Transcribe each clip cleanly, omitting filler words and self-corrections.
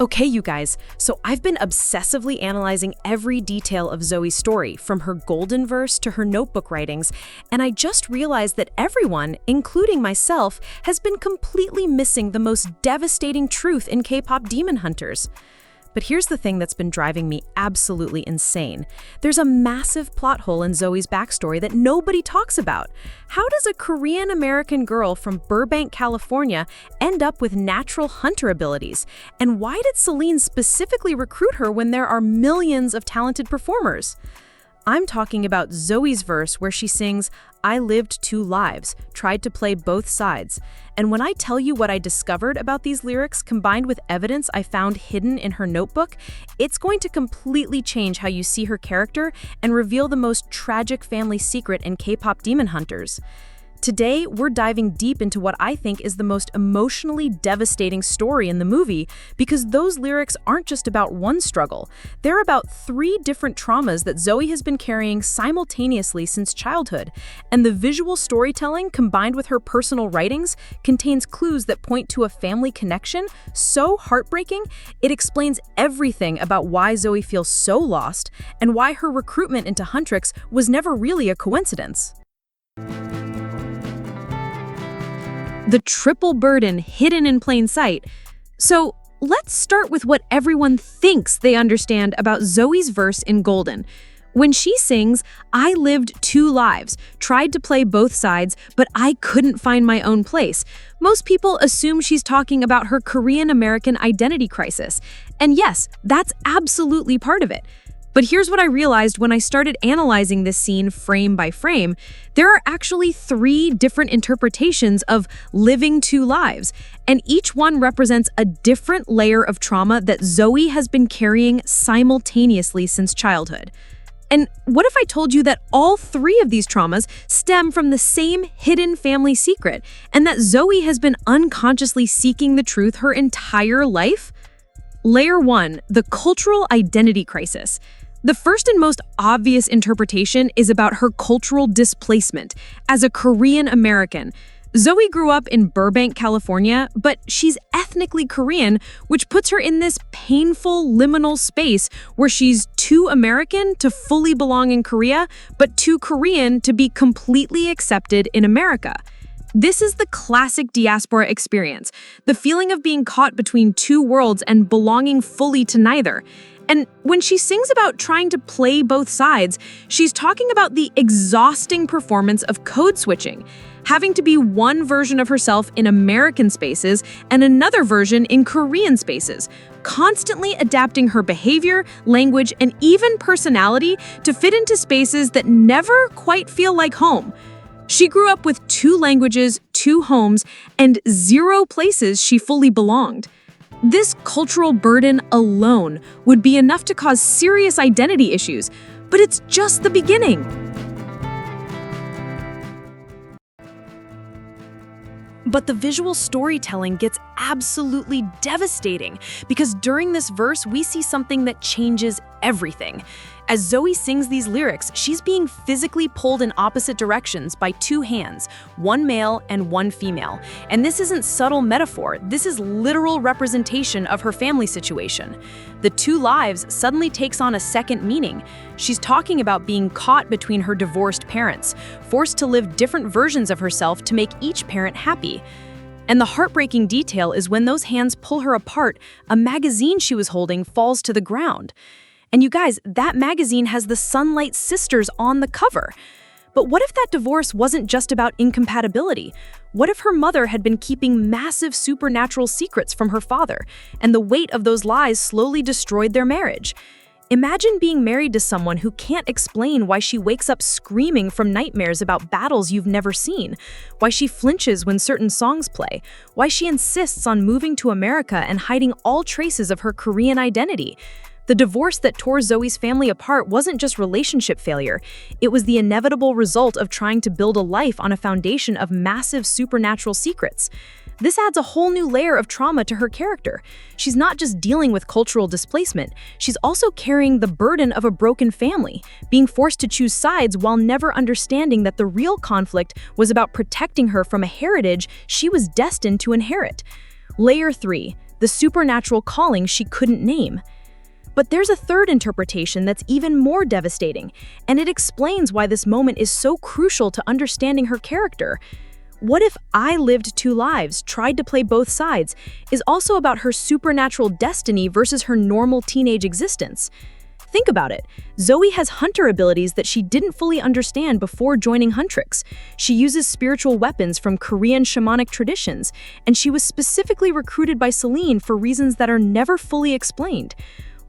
Okay, you guys, so I've been obsessively analyzing every detail of Zoe's story, from her golden verse to her notebook writings, and I just realized that everyone, including myself, has been completely missing the most devastating truth in K-pop Demon Hunters. But here's the thing that's been driving me absolutely insane. There's a massive plot hole in Zoe's backstory that nobody talks about. How does a Korean-American girl from Burbank, California end up with natural hunter abilities? And why did Celine specifically recruit her when there are millions of talented performers? I'm talking about Zoe's verse where she sings, "I lived two lives, tried to play both sides." And when I tell you what I discovered about these lyrics combined with evidence I found hidden in her notebook, it's going to completely change how you see her character and reveal the most tragic family secret in K-pop Demon Hunters. Today, we're diving deep into what I think is the most emotionally devastating story in the movie, because those lyrics aren't just about one struggle. They're about three different traumas that Zoey has been carrying simultaneously since childhood. And the visual storytelling, combined with her personal writings, contains clues that point to a family connection so heartbreaking, it explains everything about why Zoey feels so lost and why her recruitment into Huntrix was never really a coincidence. The triple burden hidden in plain sight. So let's start with what everyone thinks they understand about Zoe's verse in Golden. When she sings, "I lived two lives, tried to play both sides, but I couldn't find my own place," most people assume she's talking about her Korean-American identity crisis. And yes, that's absolutely part of it. But here's what I realized when I started analyzing this scene frame by frame. There are actually three different interpretations of living two lives, and each one represents a different layer of trauma that Zoey has been carrying simultaneously since childhood. And what if I told you that all three of these traumas stem from the same hidden family secret, and that Zoey has been unconsciously seeking the truth her entire life? Layer 1, the cultural identity crisis. The first and most obvious interpretation is about her cultural displacement. As a Korean American, Zoey grew up in Burbank, California, but she's ethnically Korean, which puts her in this painful liminal space where she's too American to fully belong in Korea, but too Korean to be completely accepted in America. This is the classic diaspora experience, the feeling of being caught between two worlds and belonging fully to neither. And when she sings about trying to play both sides, she's talking about the exhausting performance of code switching, having to be one version of herself in American spaces and another version in Korean spaces, constantly adapting her behavior, language, and even personality to fit into spaces that never quite feel like home. She grew up with two languages, two homes, and zero places she fully belonged. This cultural burden alone would be enough to cause serious identity issues, but it's just the beginning. But the visual storytelling gets absolutely devastating, because during this verse, we see something that changes everything. As Zoey sings these lyrics, she's being physically pulled in opposite directions by two hands, one male and one female. And this isn't subtle metaphor, this is literal representation of her family situation. The two lives suddenly takes on a second meaning. She's talking about being caught between her divorced parents, forced to live different versions of herself to make each parent happy. And the heartbreaking detail is when those hands pull her apart, a magazine she was holding falls to the ground. And you guys, that magazine has the Sunlight Sisters on the cover. But what if that divorce wasn't just about incompatibility? What if her mother had been keeping massive supernatural secrets from her father, and the weight of those lies slowly destroyed their marriage? Imagine being married to someone who can't explain why she wakes up screaming from nightmares about battles you've never seen, why she flinches when certain songs play, why she insists on moving to America and hiding all traces of her Korean identity. The divorce that tore Zoey's family apart wasn't just relationship failure. It was the inevitable result of trying to build a life on a foundation of massive supernatural secrets. This adds a whole new layer of trauma to her character. She's not just dealing with cultural displacement, she's also carrying the burden of a broken family, being forced to choose sides while never understanding that the real conflict was about protecting her from a heritage she was destined to inherit. Layer 3. the supernatural calling she couldn't name. But there's a third interpretation that's even more devastating, and it explains why this moment is so crucial to understanding her character. What if I lived two lives, tried to play both sides, is also about her supernatural destiny versus her normal teenage existence? Think about it. Zoey has hunter abilities that she didn't fully understand before joining Huntrix. She uses spiritual weapons from Korean shamanic traditions, and she was specifically recruited by Celine for reasons that are never fully explained.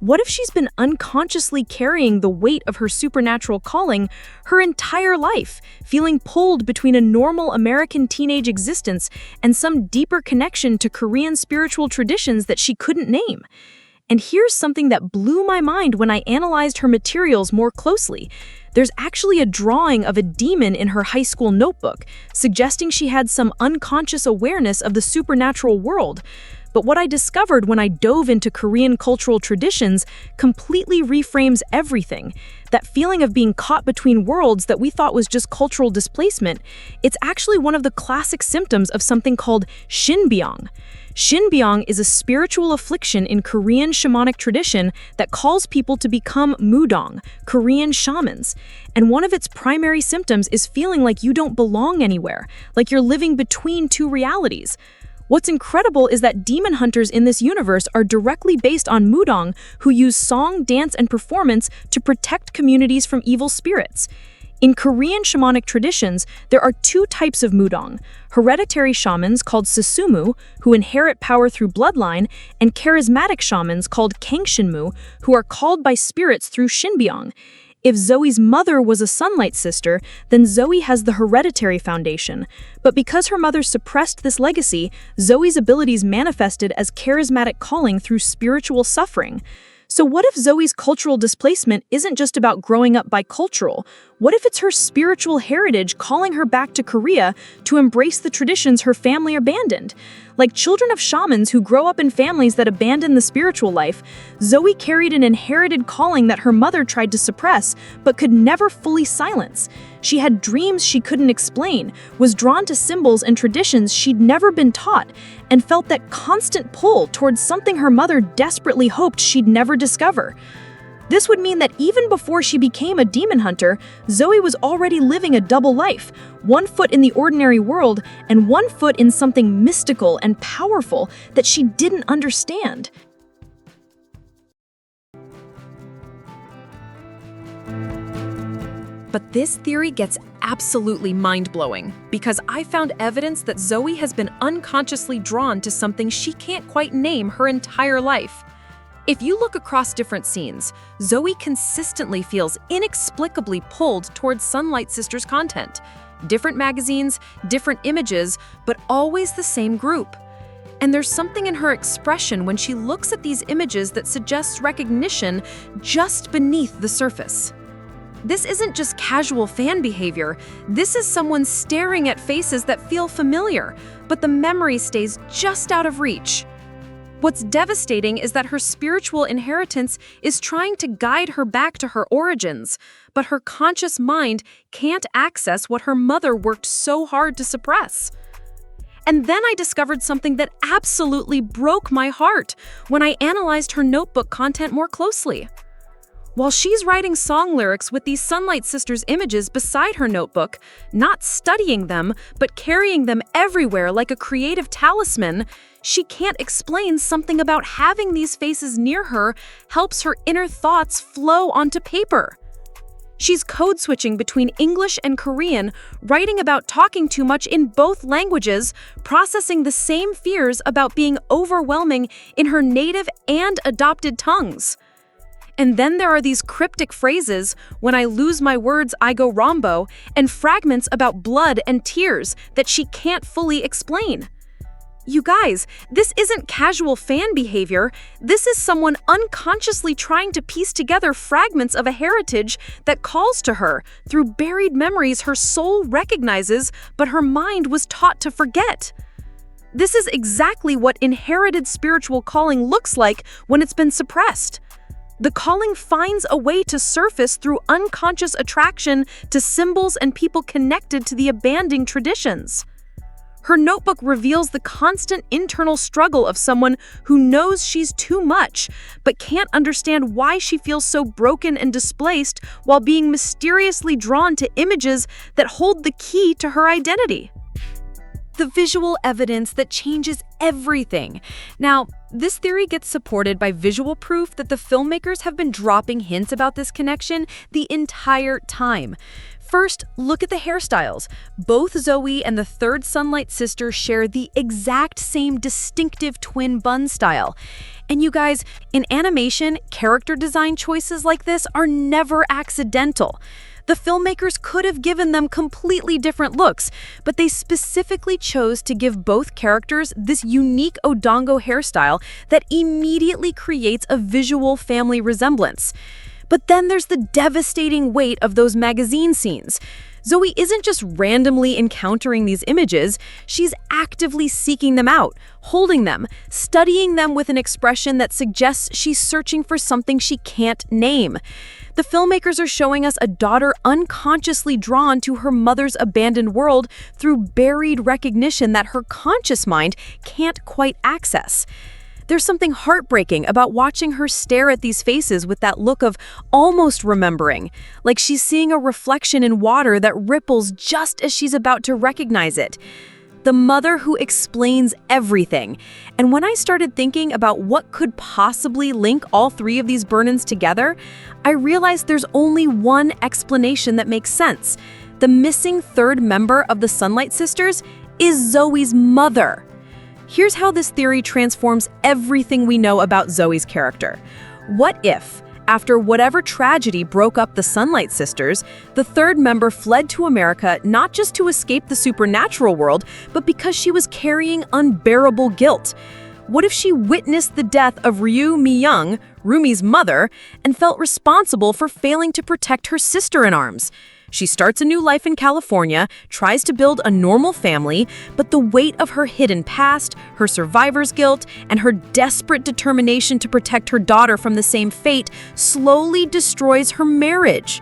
What if she's been unconsciously carrying the weight of her supernatural calling her entire life, feeling pulled between a normal American teenage existence and some deeper connection to Korean spiritual traditions that she couldn't name? And here's something that blew my mind when I analyzed her materials more closely. There's actually a drawing of a demon in her high school notebook, suggesting she had some unconscious awareness of the supernatural world. But what I discovered when I dove into Korean cultural traditions completely reframes everything. That feeling of being caught between worlds that we thought was just cultural displacement, it's actually one of the classic symptoms of something called shinbyong. Shinbyong is a spiritual affliction in Korean shamanic tradition that calls people to become mudong, Korean shamans. And one of its primary symptoms is feeling like you don't belong anywhere, like you're living between two realities. What's incredible is that demon hunters in this universe are directly based on mudong, who use song, dance, and performance to protect communities from evil spirits. In Korean shamanic traditions, there are two types of mudong: hereditary shamans called susumu, who inherit power through bloodline, and charismatic shamans called kangshinmu, who are called by spirits through shinbyong. If Zoey's mother was a sunlight sister, then Zoey has the hereditary foundation. But because her mother suppressed this legacy, Zoey's abilities manifested as charismatic calling through spiritual suffering. So what if Zoey's cultural displacement isn't just about growing up bicultural? What if it's her spiritual heritage calling her back to Korea to embrace the traditions her family abandoned? Like children of shamans who grow up in families that abandon the spiritual life, Zoey carried an inherited calling that her mother tried to suppress but could never fully silence. She had dreams she couldn't explain, was drawn to symbols and traditions she'd never been taught, and felt that constant pull towards something her mother desperately hoped she'd never discover. This would mean that even before she became a demon hunter, Zoey was already living a double life, one foot in the ordinary world and one foot in something mystical and powerful that she didn't understand. But this theory gets absolutely mind-blowing because I found evidence that Zoey has been unconsciously drawn to something she can't quite name her entire life. If you look across different scenes, Zoey consistently feels inexplicably pulled towards Sunlight Sisters content. Different magazines, different images, but always the same group. And there's something in her expression when she looks at these images that suggests recognition just beneath the surface. This isn't just casual fan behavior. This is someone staring at faces that feel familiar, but the memory stays just out of reach. What's devastating is that her spiritual inheritance is trying to guide her back to her origins, but her conscious mind can't access what her mother worked so hard to suppress. And then I discovered something that absolutely broke my heart when I analyzed her notebook content more closely. While she's writing song lyrics with these Sunlight Sisters images beside her notebook, not studying them, but carrying them everywhere like a creative talisman, she can't explain something about having these faces near her helps her inner thoughts flow onto paper. She's code switching between English and Korean, writing about talking too much in both languages, processing the same fears about being overwhelming in her native and adopted tongues. And then there are these cryptic phrases, "When I lose my words, I go Rambo," and fragments about blood and tears that she can't fully explain. You guys, this isn't casual fan behavior. This is someone unconsciously trying to piece together fragments of a heritage that calls to her through buried memories her soul recognizes, but her mind was taught to forget. This is exactly what inherited spiritual calling looks like when it's been suppressed. The calling finds a way to surface through unconscious attraction to symbols and people connected to the abandoned traditions. Her notebook reveals the constant internal struggle of someone who knows she's too much, but can't understand why she feels so broken and displaced while being mysteriously drawn to images that hold the key to her identity. The visual evidence that changes everything. Now, this theory gets supported by visual proof that the filmmakers have been dropping hints about this connection the entire time. First, look at the hairstyles. Both Zoey and the third Sunlight sister share the exact same distinctive twin bun style. And you guys, in animation, character design choices like this are never accidental. The filmmakers could have given them completely different looks, but they specifically chose to give both characters this unique Odongo hairstyle that immediately creates a visual family resemblance. But then there's the devastating weight of those magazine scenes. Zoey isn't just randomly encountering these images, she's actively seeking them out, holding them, studying them with an expression that suggests she's searching for something she can't name. The filmmakers are showing us a daughter unconsciously drawn to her mother's abandoned world through buried recognition that her conscious mind can't quite access. There's something heartbreaking about watching her stare at these faces with that look of almost remembering, like she's seeing a reflection in water that ripples just as she's about to recognize it. The mother who explains everything. And when I started thinking about what could possibly link all three of these burn-ins together, I realized there's only one explanation that makes sense. The missing third member of the Sunlight sisters is Zoey's mother. Here's how this theory transforms everything we know about Zoey's character. What if, after whatever tragedy broke up the Sunlight sisters, the third member fled to America not just to escape the supernatural world, but because she was carrying unbearable guilt? What if she witnessed the death of Ryu Mi-young, Rumi's mother, and felt responsible for failing to protect her sister-in-arms? She starts a new life in California, tries to build a normal family, but the weight of her hidden past, her survivor's guilt, and her desperate determination to protect her daughter from the same fate slowly destroys her marriage.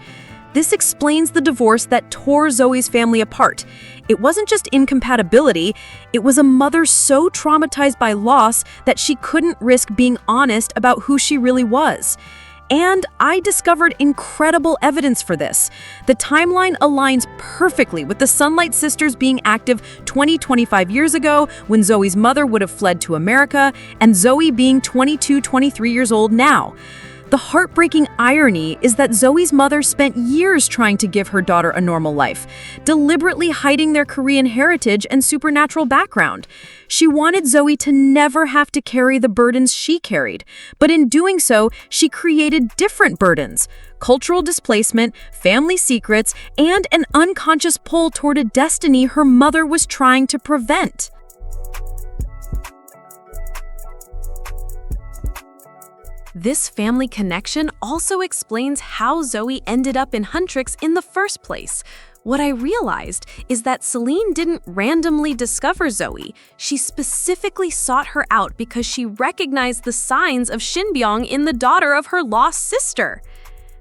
This explains the divorce that tore Zoey's family apart. It wasn't just incompatibility, it was a mother so traumatized by loss that she couldn't risk being honest about who she really was. And I discovered incredible evidence for this. The timeline aligns perfectly with the Sunlight sisters being active 25 years ago when Zoey's mother would have fled to America, and Zoey being 23 years old now. The heartbreaking irony is that Zoey's mother spent years trying to give her daughter a normal life, deliberately hiding their Korean heritage and supernatural background. She wanted Zoey to never have to carry the burdens she carried, but in doing so, she created different burdens: cultural displacement, family secrets, and an unconscious pull toward a destiny her mother was trying to prevent. This family connection also explains how Zoey ended up in Huntrix in the first place. What I realized is that Celine didn't randomly discover Zoey. She specifically sought her out because she recognized the signs of Shinbyong in the daughter of her lost sister.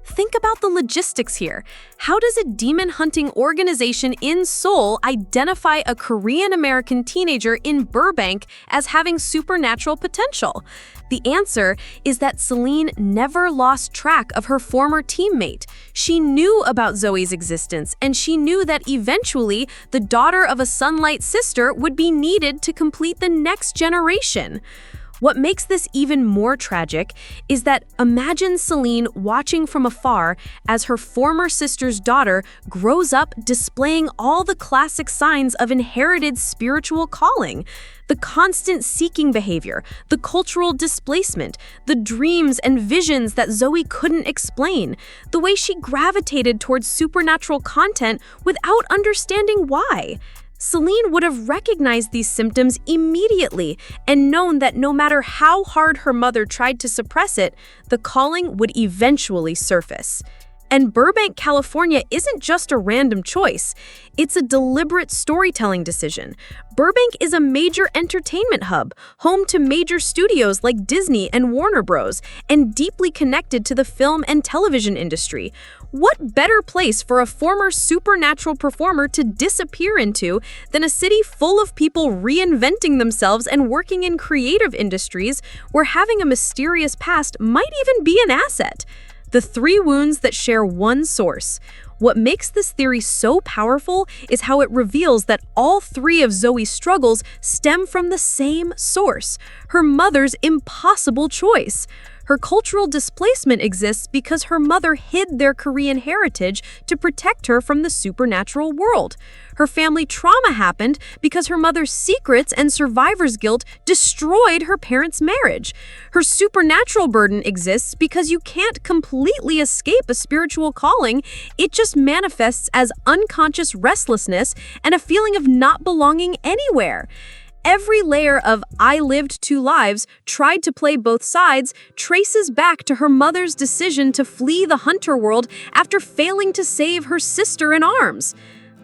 Think about the logistics here. How does a demon-hunting organization in Seoul identify a Korean-American teenager in Burbank as having supernatural potential? The answer is that Celine never lost track of her former teammate. She knew about Zoey's existence, and she knew that eventually the daughter of a Sunlight sister would be needed to complete the next generation. What makes this even more tragic is that imagine Celine watching from afar as her former sister's daughter grows up displaying all the classic signs of inherited spiritual calling. The constant seeking behavior, the cultural displacement, the dreams and visions that Zoey couldn't explain, the way she gravitated towards supernatural content without understanding why. Celine would have recognized these symptoms immediately and known that no matter how hard her mother tried to suppress it, the calling would eventually surface. And Burbank, California isn't just a random choice. It's a deliberate storytelling decision. Burbank is a major entertainment hub, home to major studios like Disney and Warner Bros., and deeply connected to the film and television industry. What better place for a former supernatural performer to disappear into than a city full of people reinventing themselves and working in creative industries where having a mysterious past might even be an asset? The three wounds that share one source. What makes this theory so powerful is how it reveals that all three of Zoe's struggles stem from the same source, her mother's impossible choice. Her cultural displacement exists because her mother hid their Korean heritage to protect her from the supernatural world. Her family trauma happened because her mother's secrets and survivor's guilt destroyed her parents' marriage. Her supernatural burden exists because you can't completely escape a spiritual calling. It just manifests as unconscious restlessness and a feeling of not belonging anywhere. Every layer of "I lived two lives, tried to play both sides" traces back to her mother's decision to flee the hunter world after failing to save her sister in arms.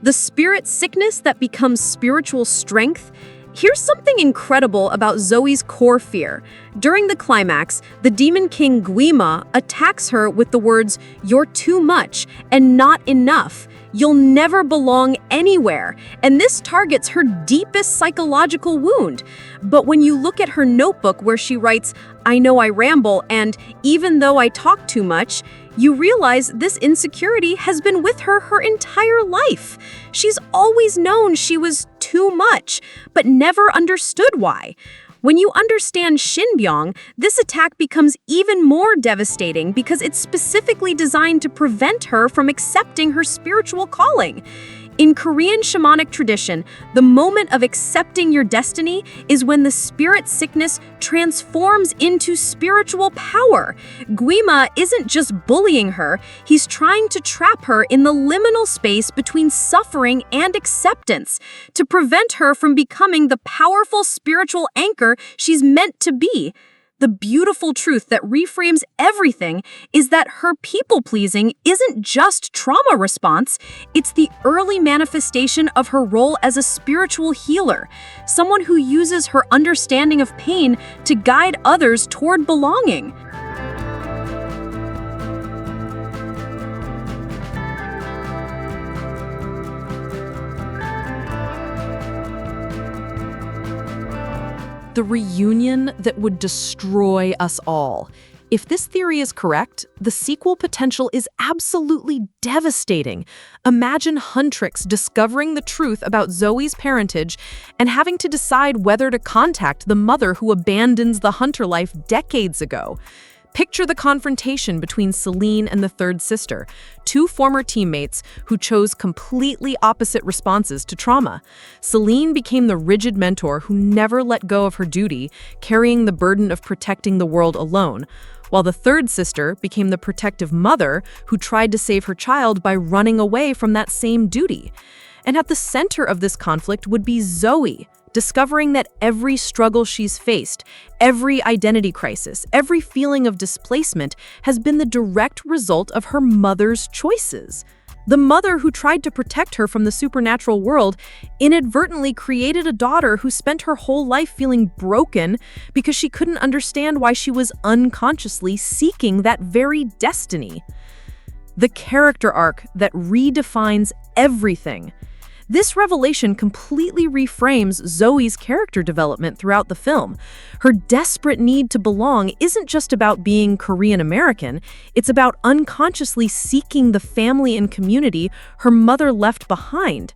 The spirit sickness that becomes spiritual strength. Here's something incredible about Zoe's core fear. During the climax, the demon king Guima attacks her with the words, "You're too much and not enough. You'll never belong anywhere." And this targets her deepest psychological wound. But when you look at her notebook where she writes, "I know I ramble," and "even though I talk too much," you realize this insecurity has been with her entire life. She's always known she was too much, but never understood why. When you understand Shinbyong, this attack becomes even more devastating because it's specifically designed to prevent her from accepting her spiritual calling. In Korean shamanic tradition, the moment of accepting your destiny is when the spirit sickness transforms into spiritual power. Guima isn't just bullying her, he's trying to trap her in the liminal space between suffering and acceptance, to prevent her from becoming the powerful spiritual anchor she's meant to be. The beautiful truth that reframes everything is that her people-pleasing isn't just trauma response, it's the early manifestation of her role as a spiritual healer, someone who uses her understanding of pain to guide others toward belonging. The reunion that would destroy us all. If this theory is correct, the sequel potential is absolutely devastating. Imagine Huntrix discovering the truth about Zoe's parentage and having to decide whether to contact the mother who abandons the hunter life decades ago. Picture the confrontation between Celine and the third sister, two former teammates who chose completely opposite responses to trauma. Celine became the rigid mentor who never let go of her duty, carrying the burden of protecting the world alone, while the third sister became the protective mother who tried to save her child by running away from that same duty. And at the center of this conflict would be Zoey, discovering that every struggle she's faced, every identity crisis, every feeling of displacement has been the direct result of her mother's choices. The mother who tried to protect her from the supernatural world inadvertently created a daughter who spent her whole life feeling broken because she couldn't understand why she was unconsciously seeking that very destiny. The character arc that redefines everything. This revelation completely reframes Zoe's character development throughout the film. Her desperate need to belong isn't just about being Korean American, it's about unconsciously seeking the family and community her mother left behind.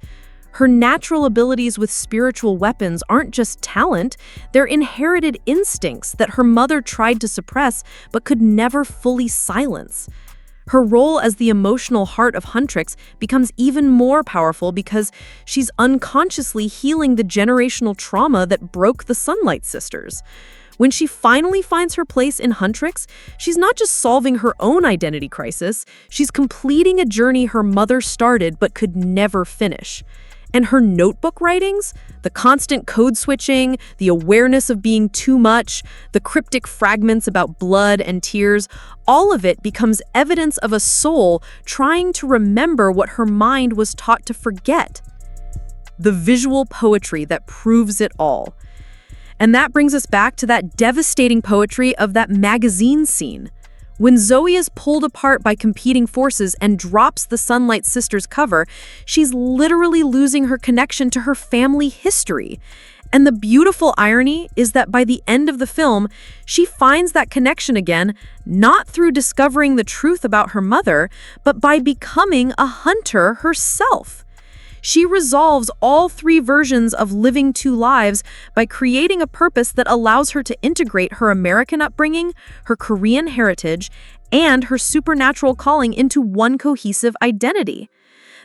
Her natural abilities with spiritual weapons aren't just talent, they're inherited instincts that her mother tried to suppress but could never fully silence. Her role as the emotional heart of Huntrix becomes even more powerful because she's unconsciously healing the generational trauma that broke the Sunlight Sisters. When she finally finds her place in Huntrix, she's not just solving her own identity crisis, she's completing a journey her mother started but could never finish. And her notebook writings, the constant code switching, the awareness of being too much, the cryptic fragments about blood and tears, all of it becomes evidence of a soul trying to remember what her mind was taught to forget. The visual poetry that proves it all. And that brings us back to that devastating poetry of that magazine scene. When Zoey is pulled apart by competing forces and drops the Sunlight Sisters cover, she's literally losing her connection to her family history. And the beautiful irony is that by the end of the film, she finds that connection again, not through discovering the truth about her mother, but by becoming a hunter herself. She resolves all three versions of living two lives by creating a purpose that allows her to integrate her American upbringing, her Korean heritage, and her supernatural calling into one cohesive identity.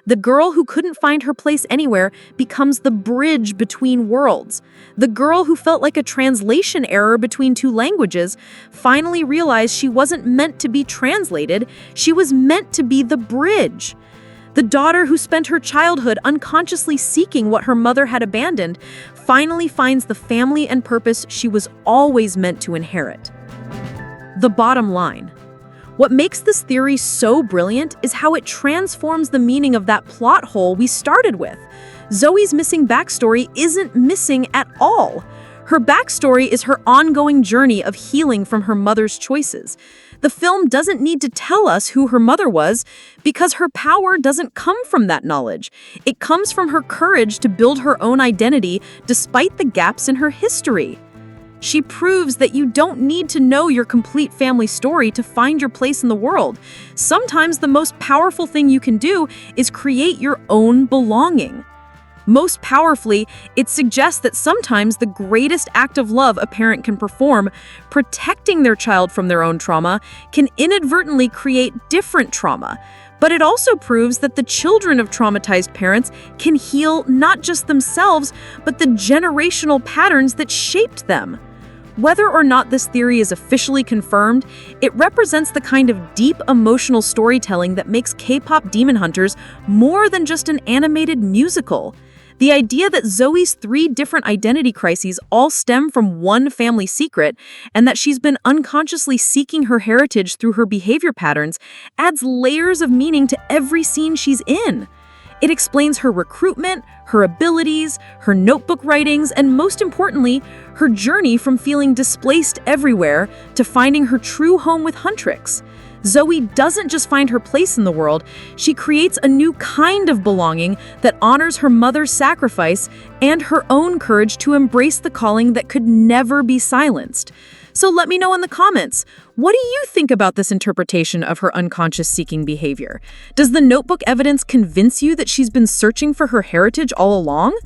The girl who couldn't find her place anywhere becomes the bridge between worlds. The girl who felt like a translation error between two languages finally realized she wasn't meant to be translated, she was meant to be the bridge. The daughter who spent her childhood unconsciously seeking what her mother had abandoned finally finds the family and purpose she was always meant to inherit. The bottom line. What makes this theory so brilliant is how it transforms the meaning of that plot hole we started with. Zoey's missing backstory isn't missing at all. Her backstory is her ongoing journey of healing from her mother's choices. The film doesn't need to tell us who her mother was because her power doesn't come from that knowledge. It comes from her courage to build her own identity despite the gaps in her history. She proves that you don't need to know your complete family story to find your place in the world. Sometimes the most powerful thing you can do is create your own belonging. Most powerfully, it suggests that sometimes the greatest act of love a parent can perform, protecting their child from their own trauma, can inadvertently create different trauma. But it also proves that the children of traumatized parents can heal not just themselves, but the generational patterns that shaped them. Whether or not this theory is officially confirmed, it represents the kind of deep emotional storytelling that makes K-pop Demon Hunters more than just an animated musical. The idea that Zoey's three different identity crises all stem from one family secret, and that she's been unconsciously seeking her heritage through her behavior patterns, adds layers of meaning to every scene she's in. It explains her recruitment, her abilities, her notebook writings, and most importantly, her journey from feeling displaced everywhere to finding her true home with Huntrix. Zoey doesn't just find her place in the world, she creates a new kind of belonging that honors her mother's sacrifice and her own courage to embrace the calling that could never be silenced. So let me know in the comments, what do you think about this interpretation of her unconscious seeking behavior? Does the notebook evidence convince you that she's been searching for her heritage all along?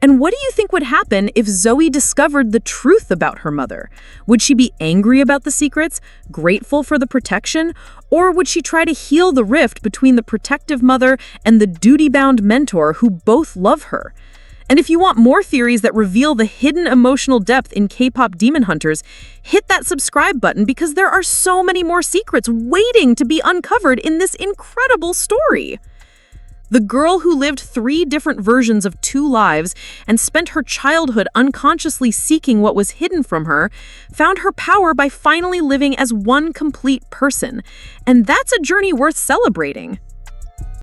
And what do you think would happen if Zoey discovered the truth about her mother? Would she be angry about the secrets, grateful for the protection, or would she try to heal the rift between the protective mother and the duty-bound mentor who both love her? And if you want more theories that reveal the hidden emotional depth in K-pop Demon Hunters, hit that subscribe button because there are so many more secrets waiting to be uncovered in this incredible story. The girl who lived three different versions of two lives and spent her childhood unconsciously seeking what was hidden from her, found her power by finally living as one complete person. And that's a journey worth celebrating.